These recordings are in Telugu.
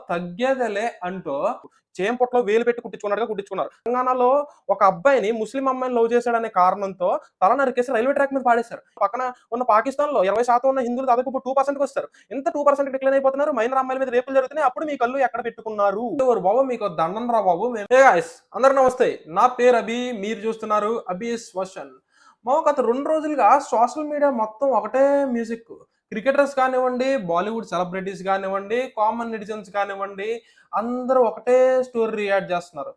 తగ్గేదేలే అంటూ చేంపొట్లో వేలు పెట్టి కుట్టించుకున్నట్టుగా కుట్టించుకున్నారు. తెలంగాణలో ఒక అబ్బాయిని ముస్లిం అమ్మాయిని లవ్ చేశాడనే కారణంతో తల నరికేసి రైల్వే ట్రాక్ మీద పాడేశారు. పక్కన ఉన్న పాకిస్తాన్‌లో 20% ఉన్న హిందువులు దాదాపు ఇప్పుడు 2%కి వస్తారు. ఎంత 2% డిక్లైన్ అయిపోతున్నారు. మైనర్ అమ్మాయిల మీద రేపులు జరుగుతున్నాయి. అప్పుడు మీ కళ్ళు ఎక్కడ పెట్టుకున్నారు? ఓరి బాబు మీకు దండం రా బాబు. హే గైస్ అందరికి నమస్తే. నా పేరు అభి. మీరు చూస్తున్నారు అభిస్ వర్షన్. గత 2 రోజులుగా సోషల్ మీడియా మొత్తం ఒకటే మ్యూజిక్. క్రికెటర్స్ కానివ్వండి, బాలీవుడ్ సెలబ్రిటీస్ కానివ్వండి, కామన్ నెటిజన్స్ కానివ్వండి, అందరూ ఒకటే స్టోరీ రియాక్ట్ చేస్తున్నారు.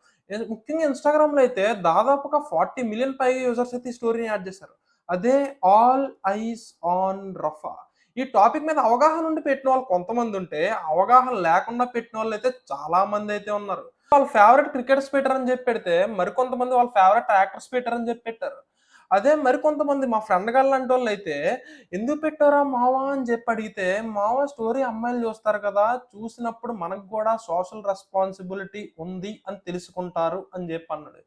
ముఖ్యంగా ఇన్‌స్టాగ్రామ్‌లో అయితే దాదాపుగా 40 మిలియన్ పైగా యూజర్స్ అయితే ఈ స్టోరీని యాడ్ చేశారు. అదే ఆల్ ఐస్ ఆన్ రఫా. ఈ టాపిక్ మీద అవగాహన ఉండి పెట్టినోళ్ళు కొంతమందుంటే, అవగాహన లేకుండా పెట్టినోళ్ళైతే చాలా మందైతే ఉన్నారు. వాళ్ళ ఫేవరెట్ క్రికెటర్స్ పెట్టారని చెప్పి పెడితే, మరికొంతమంది వాళ్ళ ఫేవరెట్ యాక్టర్స్ పెట్టారని చెప్పి పెట్టారు. అదే మరికొంతమంది మా ఫ్రెండ్ గాళ్ళంటోళ్ళైతే, "ఎందుకు పెట్టావురా మావ" అని చెప్పి అడిగితే, "మావ స్టోరీ అమ్మాయిలు చూస్తారు కదా! చూసినప్పుడు మనకు కూడా సోషల్ రెస్పాన్సిబిలిటీ ఉంది అని తెలుసుకుంటారు" అని చెప్పి అన్నాడు.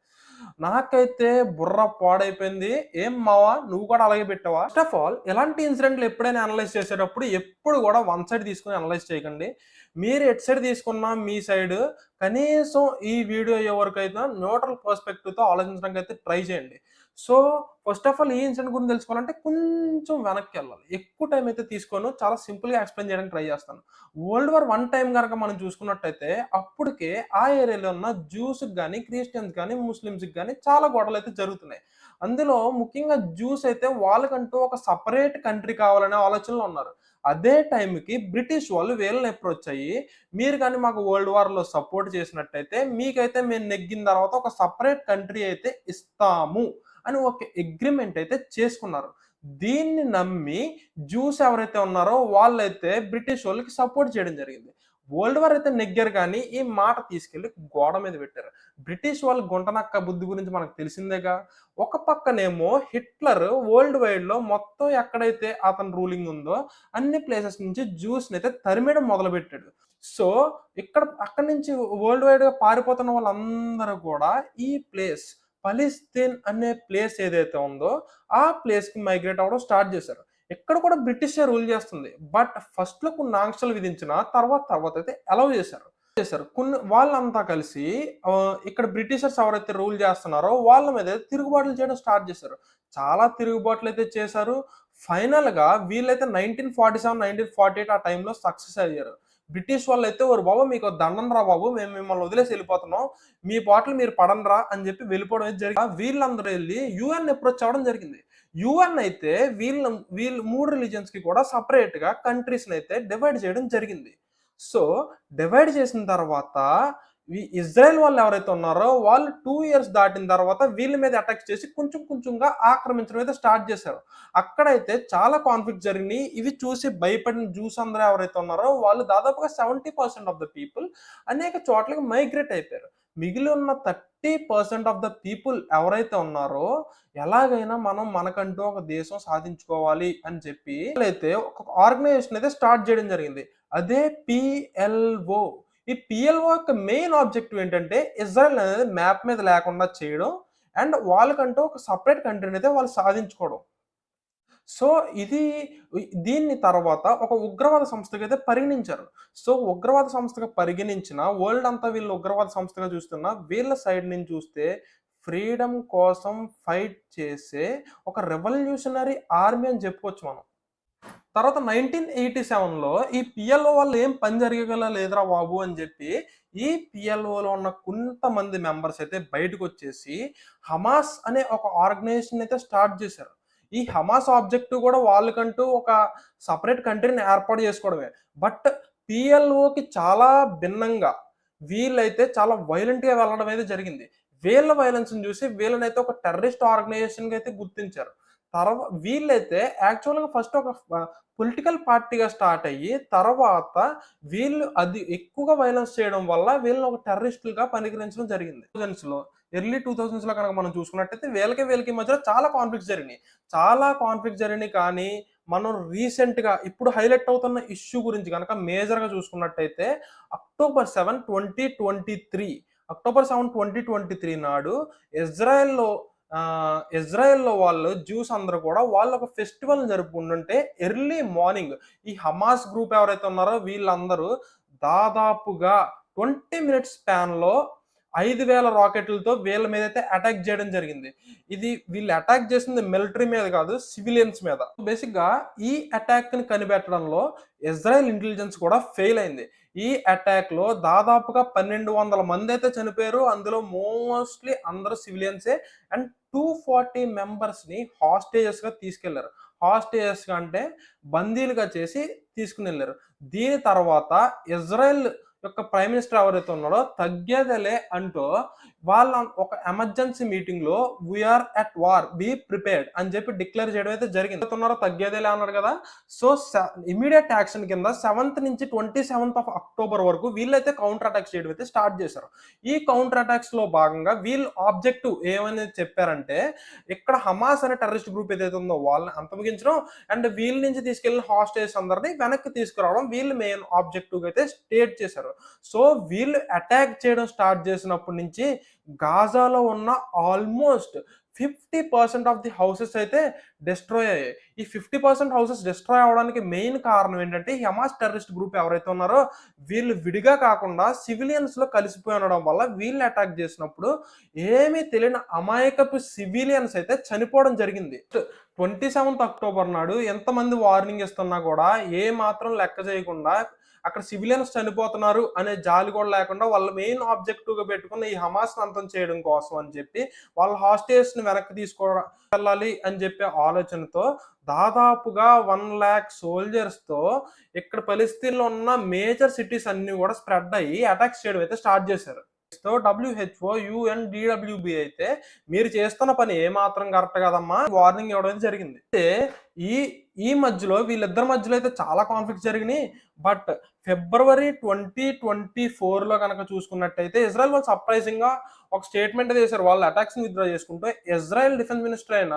నాకైతే బుర్ర పాడైపోయింది. "ఏం మావ నువ్వు కూడా అలాగే పెట్టావా?" ఫస్ట్ ఆఫ్ ఆల్ ఇలాంటి ఇన్సిడెంట్లు ఎప్పుడైనా అనలైజ్ చేసేటప్పుడు ఎప్పుడు కూడా వన్ సైడ్ తీసుకొని అనలైజ్ చేయకండి. మీరు ఎటు సైడ్ తీసుకున్నా మీ సైడ్ కనీసం ఈ వీడియో అయ్యే వరకైతే న్యూట్రల్ పర్స్పెక్టివ్‌తో ఆలోచించడానికైతే ట్రై చేయండి. సో, ఫస్ట్ ఆఫ్ ఆల్ ఈ ఇన్సిడెంట్ గురించి తెలుసుకోవాలంటే కొంచెం వెనక్కెళ్ళాలి. ఎక్కువ టైం అయితే తీసుకోను. చాలా సింపుల్‌గా ఎక్స్‌ప్లెయిన్ చేయడానికి ట్రై చేస్తాను. వరల్డ్ వార్ 1 టైమ్ గనక మనం చూసుకున్నట్టయితే అప్పటికే ఆ ఏరియాలో ఉన్న జ్యూస్‌కి గాని, క్రిస్టియన్స్ గాని, ముస్లిమ్స్‌కి గాని చాలా గొడవలైతే జరుగుతున్నాయి. అందులో ముఖ్యంగా జ్యూస్ అయితే వాళ్ళకంటూ ఒక సెపరేట్ కంట్రీ కావాలనే ఆలోచనలో ఉన్నారు. అదే టైంకి బ్రిటిష్ వాళ్ళు వీళ్ళని అప్రోచ్ అయ్యి, "మీరు గాని మాకు వరల్డ్ వార్‌లో సపోర్ట్ చేసినట్టయితే మీకైతే మేము నెగ్గిన తర్వాత ఒక సెపరేట్ కంట్రీ అయితే ఇస్తాము" అని ఒక అగ్రీమెంట్ అయితే చేసుకున్నారు. దీన్ని నమ్మి జ్యూస్ ఎవరైతే ఉన్నారో వాళ్ళైతే బ్రిటిష్ వాళ్ళకి సపోర్ట్ చేయడం జరిగింది. వరల్డ్ వార్ అయితే నెగ్గారు కానీ ఈ మాట తీసుకెళ్ళి గోడ మీద పెట్టారు. బ్రిటిష్ వాళ్ళ గుంటనక్క బుద్ధి గురించి మనకు తెలిసిందేగా. ఒక పక్కనేమో హిట్లర్ వరల్డ్ వైడ్‌లో మొత్తం ఎక్కడైతే అతని రూలింగ్ ఉందో అన్ని ప్లేసెస్ నుంచి జ్యూస్‌నైతే తరిమేయడం మొదలుపెట్టాడు. సో, అక్కడి నుంచి వరల్డ్ వైడ్‌గా పారిపోతున్న వాళ్ళందరూ కూడా ఈ ప్లేస్ పలిస్తీన్ అనే ప్లేస్ ఏదైతే ఉందో, ఆ ప్లేస్‌కి మైగ్రేట్ అవ్వడం స్టార్ట్ చేశారు. ఇక్కడ కూడా బ్రిటిషే రూల్ చేస్తుంది. బట్ ఫస్ట్‌లో కొన్ని ఆంక్షలు విధించిన తర్వాతైతే అలౌ చేశారు. కొన్ని వాళ్ళంతా కలిసి ఇక్కడ బ్రిటిషర్స్ ఎవరైతే రూల్ చేస్తున్నారో వాళ్ళ మీద తిరుగుబాట్లు చేయడం స్టార్ట్ చేశారు. చాలా తిరుగుబాట్లయితే చేశారు. ఫైనల్‌గా వీళ్ళైతే 1947, 1948 ఆ టైంలో సక్సెస్ అయ్యారు. బ్రిటిష్ వాళ్ళైతే "ఓరి బాబు మీకు దండం రా బాబు! మేము మిమ్మల్ని వదిలేసి ఎళ్ళిపోతున్నాం. మీ పాట్లు మీరు పడండ్రా" అని చెప్పి వెళ్ళిపోవడం అయితే జరిగింది. వీళ్ళందరూ ఎళ్లి యూఎన్ అప్రోచ్ అవ్వడం జరిగింది. యూఎన్ అయితే వీళ్ళు 3 రిలిజియన్స్‌కి కూడా సెపరేట్‌గా కంట్రీస్‌నైతే డివైడ్ చేయడం జరిగింది. సో, డివైడ్ చేసిన తర్వాత ఇజ్రాయెల్ వాళ్ళు ఎవరైతే ఉన్నారో వాళ్ళు 2 ఇయర్స్ దాటిన తర్వాత వీళ్ళ మీద అటాక్స్ చేసి కొంచెం కొంచెంగా ఆక్రమించడం అయితే స్టార్ట్ చేశారు. అక్కడైతే చాలా కాన్ఫ్లిక్ట్స్ జరిగినియి. ఇవి చూసి భయపడిన జూస్ అందరూ ఎవరైతే ఉన్నారో వాళ్ళు దాదాపుగా 70% ఆఫ్ ద పీపుల్ అనేక చోట్లకి మైగ్రేట్ అయిపోయారు. మిగిలి ఉన్న 30% ఆఫ్ ద పీపుల్ ఎవరైతే ఉన్నారో ఎలాగైనా మనం మనకంటూ ఒక దేశం సాధించుకోవాలి అని చెప్పి వాళ్ళైతే ఒక ఆర్గనైజేషన్ అయితే స్టార్ట్ చేయడం జరిగింది. అదే పీఎల్ఓ. ఈ పీఎల్ఓ యొక్క మెయిన్ ఆబ్జెక్టివ్ ఏంటంటే ఇజ్రాయెల్ అనేది మ్యాప్ మీద లేకుండా చేయడం అండ్ వాళ్ళకంటూ ఒక సెపరేట్ కంట్రీని అయితే వాళ్ళు సాధించుకోవడం. సో, ఇది దీన్ని తర్వాత ఒక ఉగ్రవాద సంస్థగైతే పరిగణించారు. సో, ఉగ్రవాద సంస్థగా పరిగణించిన వరల్డ్ అంతా వీళ్ళు ఉగ్రవాద సంస్థగా చూస్తున్న వీళ్ళ సైడ్ నుంచి చూస్తే ఫ్రీడమ్ కోసం ఫైట్ చేసే ఒక రెవల్యూషనరీ ఆర్మీ అని చెప్పుకోవచ్చు మనం. తర్వాత 1987లో ఈ పీఎల్ఓ వల్ల ఏం పని జరగగల లేదురా బాబు అని చెప్పి, ఈ పీఎల్ఓలో ఉన్న కొంతమంది మెంబర్స్ అయితే బయటకొచ్చేసి, హమాస్ అనే ఒక ఆర్గనైజేషన్ అయితే స్టార్ట్ చేశారు. ఈ హమాస్ ఆబ్జెక్టివ్ కూడా వాళ్ళకంటూ ఒక సెపరేట్ కంట్రీని ఏర్పాటు చేసుకోవడమే. బట్ పీఎల్ఓకి చాలా భిన్నంగా వీళ్ళైతే చాలా వైలెంట్‌గా వెళ్ళడం అయితే జరిగింది. వీళ్ళ వయలెన్స్‌ని చూసి వీళ్ళనైతే ఒక టెర్రరిస్ట్ ఆర్గనైజేషన్‌గా అయితే గుర్తించారు. వీళ్ళైతే యాక్చువల్‌గా ఫస్ట్ ఒక పొలిటికల్ పార్టీగా స్టార్ట్ అయ్యి, తర్వాత వీళ్ళు అది ఎక్కువగా వయలెన్స్ చేయడం వల్ల వీళ్ళని ఒక టెర్రరిస్టులుగా పరిగణించడం జరిగింది. 2000స్‌లో ఎర్లీ 2000స్‌లో కనుక మనం చూసుకున్నట్టయితే వీళ్ళకి మధ్యలో చాలా కాన్ఫ్లిక్ట్స్ జరిగినాయి. చాలా కాన్ఫ్లిక్ట్స్ జరిగినాయి కానీ, మనం రీసెంట్‌గా ఇప్పుడు హైలైట్ అవుతున్న ఇష్యూ గురించి గనక మేజర్‌గా చూసుకున్నట్టయితే అక్టోబర్ 7, 2023 అక్టోబర్ 7, 2023 నాడు ఇజ్రాయెల్‌లో ఇజ్రాయెల్‌లో వాళ్ళు జ్యూస్ అందరూ కూడా వాళ్ళొక ఫెస్టివల్‌ని జరుపుకుంటుంటే ఎర్లీ మార్నింగ్ ఈ హమాస్ గ్రూప్ ఎవరైతే ఉన్నారో వీళ్ళందరూ దాదాపుగా 20 మినిట్స్ స్పాన్‌లో 5,000 రాకెట్లతో వీళ్ళ మీదైతే అటాక్ చేయడం జరిగింది. ఇది వీళ్ళు అటాక్ చేసింది మిలిటరీ మీద కాదు, సివిలియన్స్ మీద. బేసిక్‌గా ఈ అటాక్‌ని కనిపెట్టడంలో ఇజ్రాయెల్ ఇంటెలిజెన్స్ కూడా ఫెయిల్ అయింది. ఈ అటాక్‌లో దాదాపుగా 1,200 మందైతే చనిపోయారు. అందులో మోస్ట్‌లీ అందరూ సివిలియన్సే. అండ్ 240 మెంబర్స్‌ని హాస్టేజెస్‌గా తీసుకెళ్లారు. హాస్టేజెస్‌గా అంటే బందీలుగా చేసి తీసుకొనెళ్లారు. దీని తర్వాత ఇజ్రాయెల్ యొక్క ప్రైమ్ మినిస్టర్ ఎవరైతే ఉన్నారో తగ్గేదేలే అంటూ వాళ్ళ ఒక ఎమర్జెన్సీ మీటింగ్ లో we are at war be prepared అని చెప్పి డిక్లేర్ చేయడం అయితే జరిగింది. ఉన్నారో తగ్గేదేలే అన్నాడు కదా. సో ఇమీడియట్ యాక్షన్ కింద 7th నుంచి 27th ఆఫ్ అక్టోబర్ వరకు వీళ్ళైతే కౌంటర్ అటాక్స్ చేయడం అయితే స్టార్ట్ చేశారు. ఈ కౌంటర్ అటాక్స్ లో భాగంగా వీళ్ళు ఆబ్జెక్టివ్ ఏమని చెప్పారంటే ఇక్కడ హమాస్ అనే టెర్రరిస్ట్ గ్రూప్ ఏదైతే ఉందో వాళ్ళని అంతమొగించడం అండ్ వీళ్ళ నుంచి తీసుకెళ్లిన హాస్టేజెస్ అందరినీ వెనక్కి తీసుకురావడం వీళ్ళు మెయిన్ ఆబ్జెక్టివ్ అయితే స్టేట్ చేశారు. సో వీళ్ళు అటాక్ చేయడం స్టార్ట్ చేసినప్పటి నుంచి గాజాలో ఉన్న ఆల్మోస్ట్ 50% ఆఫ్ ది హౌసెస్ అయితే డిస్ట్రాయ్ అయ్యాయి. ఈ 50% హౌసెస్ డిస్ట్రాయ్ అవడానికి మెయిన్ కారణం ఏంటంటే హమాస్ టెర్రరిస్ట్ గ్రూప్ ఎవరైతే ఉన్నారో వీళ్ళు విడిగా కాకుండా సివిలియన్స్ లో కలిసిపోయి ఉండడం వల్ల వీళ్ళు అటాక్ చేసినప్పుడు ఏమీ తెలియని అమాయకపు సివిలియన్స్ అయితే చనిపోవడం జరిగింది. 27th అక్టోబర్ నాడు ఎంతమంది వార్నింగ్ ఇస్తున్నా కూడా ఏ మాత్రం లెక్క చేయకుండా అక్కడ సివిలియన్స్ చనిపోతున్నారు అనే జాలి కూడా లేకుండా వాళ్ళ మెయిన్ ఆబ్జెక్టివ్ గా పెట్టుకున్న ఈ హమాస్ అంతం చేయడం కోసం అని చెప్పి వాళ్ళ హాస్టేజెస్ ని వెనక్కి వెళ్ళాలి అని చెప్పే ఆలోచనతో దాదాపుగా 1,00,000 సోల్జర్స్ తో ఇక్కడ ఫలిస్తీన్లో ఉన్న మేజర్ సిటీస్ అన్ని కూడా స్ప్రెడ్ అయ్యి అటాక్స్ చేయడం అయితే స్టార్ట్ చేశారు. సో WHO, UN, DWB అయితే మీరు చేస్తున్న పని ఏ మాత్రం కరెక్ట్ కదమ్మా వార్నింగ్ ఇవ్వడం అయితే జరిగింది. అయితే ఈ ఈ మధ్యలో వీళ్ళిద్దరి మధ్యలో అయితే చాలా కాన్ఫ్లిక్ట్స్ జరిగినాయి. బట్ ఫిబ్రవరి 2024లో కనుక చూసుకున్నట్టయితే ఇజ్రాయెల్ వాళ్ళు సర్ప్రైజింగ్ గా ఒక స్టేట్మెంట్ చేశారు. వాళ్ళు అటాక్స్ ని విత్డ్రా చేసుకుంటూ ఇజ్రాయెల్ డిఫెన్స్ మినిస్టర్ అయిన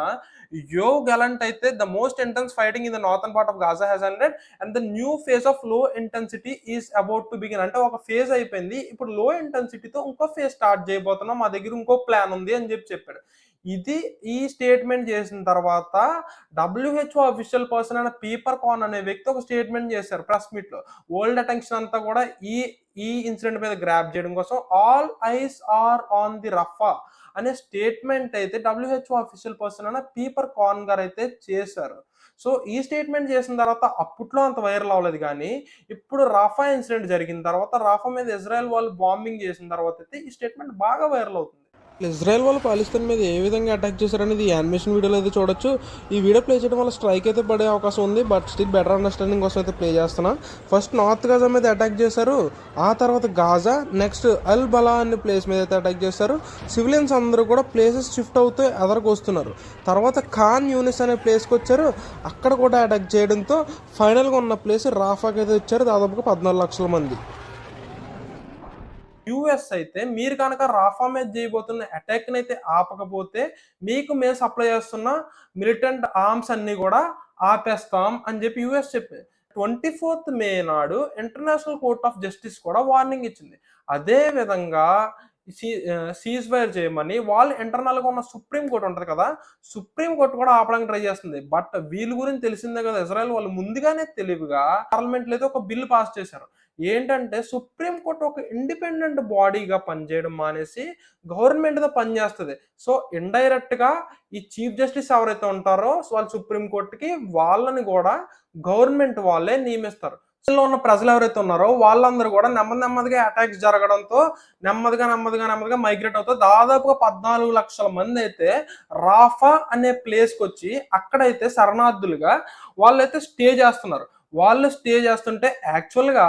యోవ్ గెలంట్ అయితే the most intense fighting in the northern part of Gaza has ended and the new phase of లో intensity is about to begin. అంటే ఒక ఫేజ్ అయిపోయింది, ఇప్పుడు లో ఇంటెన్సిటీతో ఇంకో ఫేజ్ స్టార్ట్ చేయబోతున్నాం, మా దగ్గర ఇంకో ప్లాన్ ఉంది అని చెప్పాడు. ఇది ఈ స్టేట్మెంట్ చేసిన తర్వాత WHO అఫీషియల్ పర్సన్ అయిన పీపర్ కాన్ అనే వ్యక్తి ఒక స్టేట్మెంట్ చేశారు ప్రెస్ మీట్ లో. వరల్డ్ అటెన్షన్ అంతా కూడా ఈ ఈ ఇన్సిడెంట్ మీద గ్రాప్ చేయడం కోసం all eyes are on the Rafah అనే స్టేట్మెంట్ అయితే WHO అఫీషియల్ పర్సన్ అయిన పీపర్ కాన్ గారు అయితే చేశారు. సో ఈ స్టేట్మెంట్ చేసిన తర్వాత అప్పట్లో అంత వైరల్ అవ్వలేదు, కానీ ఇప్పుడు రాఫా ఇన్సిడెంట్ జరిగిన తర్వాత రాఫా మీద ఇజ్రాయెల్ వాళ్ళు బాంబింగ్ చేసిన తర్వాత అయితే ఈ స్టేట్మెంట్ బాగా వైరల్ అవుతుంది. ఇజ్రాయెల్ వాళ్ళు పాలిస్తాన్ మీద ఏ విధంగా అటాక్ చేశారనేది ఈ యానిమేషన్ వీడియోలో అయితే చూడొచ్చు. ఈ వీడియో ప్లే చేయడం వల్ల స్ట్రైక్ అయితే పడే అవకాశం ఉంది, బట్ స్టిల్ బెటర్ అండర్స్టాండింగ్ కోసం అయితే ప్లే చేస్తున్నా. ఫస్ట్ నార్త్ గాజా మీద అటాక్ చేశారు, ఆ తర్వాత గాజా, నెక్స్ట్ అల్ బలా అనే ప్లేస్ మీద అయితే అటాక్ చేశారు. సివిలియన్స్ అందరూ కూడా ప్లేసెస్ షిఫ్ట్ అవుతూ ఎదరకు వస్తున్నారు. తర్వాత ఖాన్ యూనిస్ అనే ప్లేస్కి వచ్చారు, అక్కడ కూడా అటాక్ చేయడంతో ఫైనల్గా ఉన్న ప్లేస్ రాఫాకి అయితే వచ్చారు దాదాపుగా 14 లక్షల మంది. యుఎస్ అయితే మీరు కనుక రాఫా మీద చేయబోతున్న అటాక్ ని అయితే ఆపకపోతే మీకు మేము సప్లై చేస్తున్న మిలిటెంట్ ఆర్మ్స్ అన్ని కూడా ఆపేస్తాం అని చెప్పి యుఎస్ చెప్పింది. 24th మే నాడు ఇంటర్నేషనల్ కోర్ట్ ఆఫ్ జస్టిస్ కూడా వార్నింగ్ ఇచ్చింది. అదే విధంగా సీజ్ ఫైర్ చేయమని వాళ్ళు ఇంటర్నల్ గా ఉన్న సుప్రీం కోర్ట్ ఉంటది కదా, సుప్రీం కోర్ట్ కూడా ఆపడానికి ట్రై చేస్తుంది. బట్ వీళ్ళ గురించి తెలిసిందే కదా, ఇజ్రాయెల్ వాళ్ళు ముందుగానే తెలివిగా పార్లమెంట్ లో అయితే ఒక బిల్ పాస్ చేశారు. ఏంటంటే సుప్రీం కోర్ట్ ఒక ఇండిపెండెంట్ బాడీగా పనిచేయడం మానేసి గవర్నమెంట్ తో పనిచేస్తుంది. సో ఇండైరెక్ట్ గా ఈ చీఫ్ జస్టిస్ ఎవరైతే ఉంటారో వాళ్ళు సుప్రీం కోర్టుకి వాళ్ళని కూడా గవర్నమెంట్ వాళ్ళే నియమిస్తారు. ఉన్న ప్రజలు ఎవరైతే ఉన్నారో వాళ్ళందరూ కూడా నెమ్మదిగా అటాక్స్ జరగడంతో నెమ్మదిగా మైగ్రేట్ అవుతూ దాదాపుగా 14 లక్షల మంది అయితే రాఫా అనే ప్లేస్కి వచ్చి అక్కడైతే శరణార్థులుగా వాళ్ళైతే స్టే చేస్తున్నారు. వాళ్ళు స్టే చేస్తుంటే యాక్చువల్గా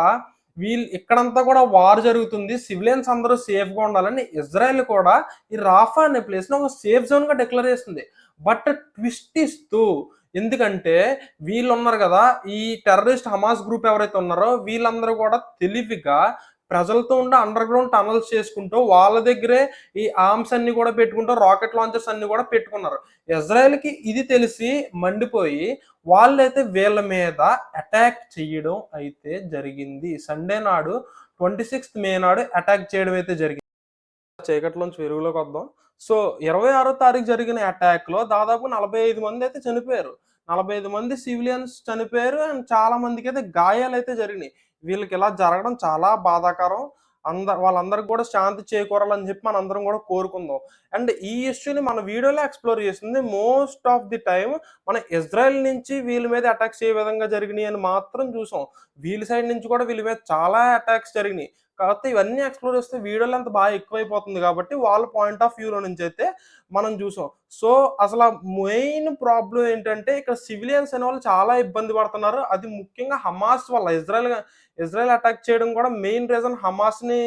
వీళ్ళు ఇక్కడంతా కూడా వార్ జరుగుతుంది, సివిలియన్స్ అందరూ సేఫ్ గా ఉండాలని ఇజ్రాయెల్ కూడా ఈ రాఫా అనే ప్లేస్ ను ఒక సేఫ్ జోన్ గా డిక్లేర్ చేస్తుంది. బట్ ట్విస్ట్ ఇస్తూ, ఎందుకంటే వీళ్ళు ఉన్నారు కదా ఈ టెర్రరిస్ట్ హమాస్ గ్రూప్ ఎవరైతే ఉన్నారో వీళ్ళందరూ కూడా తెలివిగా ప్రజలతో ఉండే అండర్ గ్రౌండ్ టనల్స్ చేసుకుంటూ వాళ్ళ దగ్గరే ఈ ఆర్మ్స్ అన్ని కూడా పెట్టుకుంటూ రాకెట్ లాంచర్స్ అన్ని కూడా పెట్టుకున్నారు. ఇజ్రాయెల్ కి ఇది తెలిసి మండిపోయి వాళ్ళైతే వీళ్ళ మీద అటాక్ చేయడం అయితే జరిగింది. సండే నాడు 26th మే నాడు అటాక్ చేయడం అయితే జరిగింది. చీకట్లోంచి వెలుగులోకి వద్దాం. సో 26వ తారీఖు జరిగిన అటాక్ లో దాదాపు 45 మంది అయితే చనిపోయారు. 45 మంది సివిలియన్స్ చనిపోయారు అండ్ చాలా మందికి అయితే గాయాలు అయితే జరిగినాయి. వీళ్ళకి ఇలా జరగడం చాలా బాధాకరం. వాళ్ళందరికి కూడా శాంతి చేకూరాలని చెప్పి మనందరం కూడా కోరుకుందాం. అండ్ ఈ ఇష్యూని మన వీడియోలో ఎక్స్‌ప్లోర్ చేసింది మోస్ట్ ఆఫ్ ది టైమ్ మన ఇజ్రాయెల్ నుంచి వీళ్ళ మీద అటాక్స్ ఏ విధంగా జరిగినాయి అని మాత్రం చూసాం. వీళ్ళ సైడ్ నుంచి కూడా వీళ్ళ మీద చాలా అటాక్స్ జరిగినాయి. కాకపోతే ఇవన్నీ ఎక్స్‌ప్లోర్ చేస్తే వీడియో లెంత్ బాగా ఎక్కువైపోతుంది కాబట్టి వాళ్ళ పాయింట్ ఆఫ్ వ్యూలో నుంచైతే మనం చూసాం. సో, అసల మెయిన్ ప్రాబ్లమ్ ఏంటంటే ఇక్కడ సివిలియన్స్ అనేవాళ్ళు చాలా ఇబ్బంది పడుతున్నారు. అది ముఖ్యంగా హమాస్ వల్ల. ఇజ్రాయెల్ అటాక్ చేయడం కూడా మెయిన్ రీజన్ హమాస్‌ని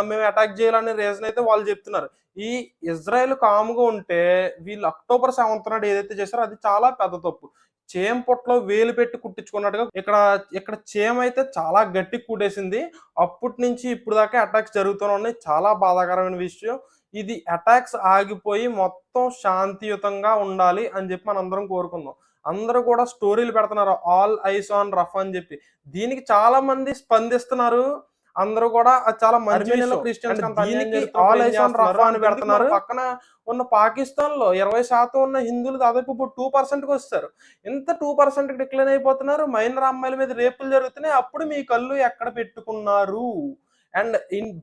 మేము అటాక్ చేయాలనే రీజన్ అయితే వాళ్ళు చెప్తున్నారు. ఈ ఇజ్రాయెల్ కామ్‌గా ఉంటే వీళ్ళు అక్టోబర్ 7థ్ నాడు ఏదైతే చేశారో అది చాలా పెద్ద తప్పు. చేమ పొట్టలో వేలు పెట్టి కుట్టించుకున్నట్టుగా ఇక్కడ చీమైతే చాలా గట్టిగా కుట్టేసింది. అప్పటి నుంచి ఇప్పుడు దాకా అటాక్స్ జరుగుతూనే ఉన్నాయి. చాలా బాధాకరమైన విషయం. ఇది అటాక్స్ ఆగిపోయి మొత్తం శాంతియుతంగా ఉండాలి అని చెప్పి మనందరం కోరుకుందాం. అందరూ కూడా స్టోరీలు పెడుతున్నారు. ఆల్ ఐస్ ఆన్ రఫ్ అని చెప్పి. దీనికి చాలా మంది స్పందిస్తున్నారు. అందరూ కూడా అది చాలా మంచి విషయం. క్రిస్టియన్స్ దీనికి ఆల్ ఐస్ ఆన్ రఫ్ అని పెడుతున్నారు. పక్కన ఉన్న పాకిస్తాన్‌లో 20% ఉన్న హిందువులు దాదాపు ఇప్పుడు 2%కి వచ్చేసారు. ఇంత 2% డిక్లైన్ అయిపోతున్నారు. మైనర్ అమ్మాయిల మీద రేపులు జరుగుతున్నాయి. అప్పుడు మీ కళ్ళు ఎక్కడ పెట్టుకున్నారు? అండ్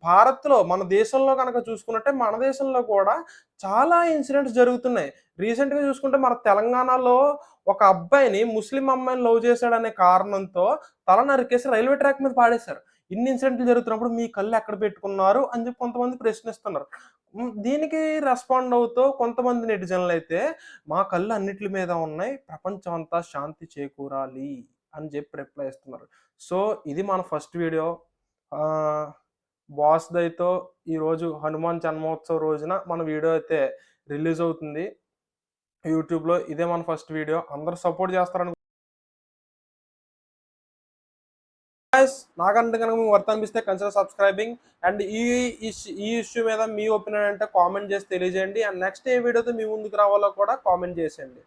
భారత్‌లో మన దేశంలో గనక చూసుకున్నట్టే మన దేశంలో కూడా చాలా ఇన్సిడెంట్స్ జరుగుతున్నాయి. రీసెంట్‌గా చూసుకుంటే మన తెలంగాణలో ఒక అబ్బాయిని ముస్లిం అమ్మాయిని లవ్ చేశాడనే కారణంతో తల నరికేసి రైల్వే ట్రాక్ మీద పాడేశారు. ఇన్ని ఇన్సిడెంట్లు జరుగుతున్నప్పుడు మీ కళ్ళు ఎక్కడ పెట్టుకున్నారు అని చెప్పి కొంతమంది ప్రశ్నిస్తున్నారు. దీనికి రెస్పాండ్ అవుతూ కొంతమంది నెటిజన్‌లయితే మా కళ్ళు అన్నిట్లి మీద ఉన్నాయి. ప్రపంచం అంతా శాంతి చేకూరాలి అని చెప్పి రిప్లై ఇస్తున్నారు. సో, ఇది మన ఫస్ట్ వీడియో. ఆహ్, బాస్‌దైతో ఈరోజు హనుమాన్ జన్మోత్సవ్ రోజున మన వీడియో అయితే రిలీజ్ అవుతుంది యూట్యూబ్‌లో. ఇదే మన ఫస్ట్ వీడియో. అందరూ సపోర్ట్ చేస్తారని గైస్, నాకంటే గనుక మీకు వర్త్ అనిపిస్తే కన్సిడర్ సబ్స్క్రైబింగ్. అండ్ ఈ ఇష్యూ మీద మీ ఒపీనియన్ అంటే కామెంట్ చేసి తెలియజేయండి. అండ్ నెక్స్ట్ ఏ వీడియోతో మీ ముందుకు రావాలో కూడా కామెంట్ చేసేయండి.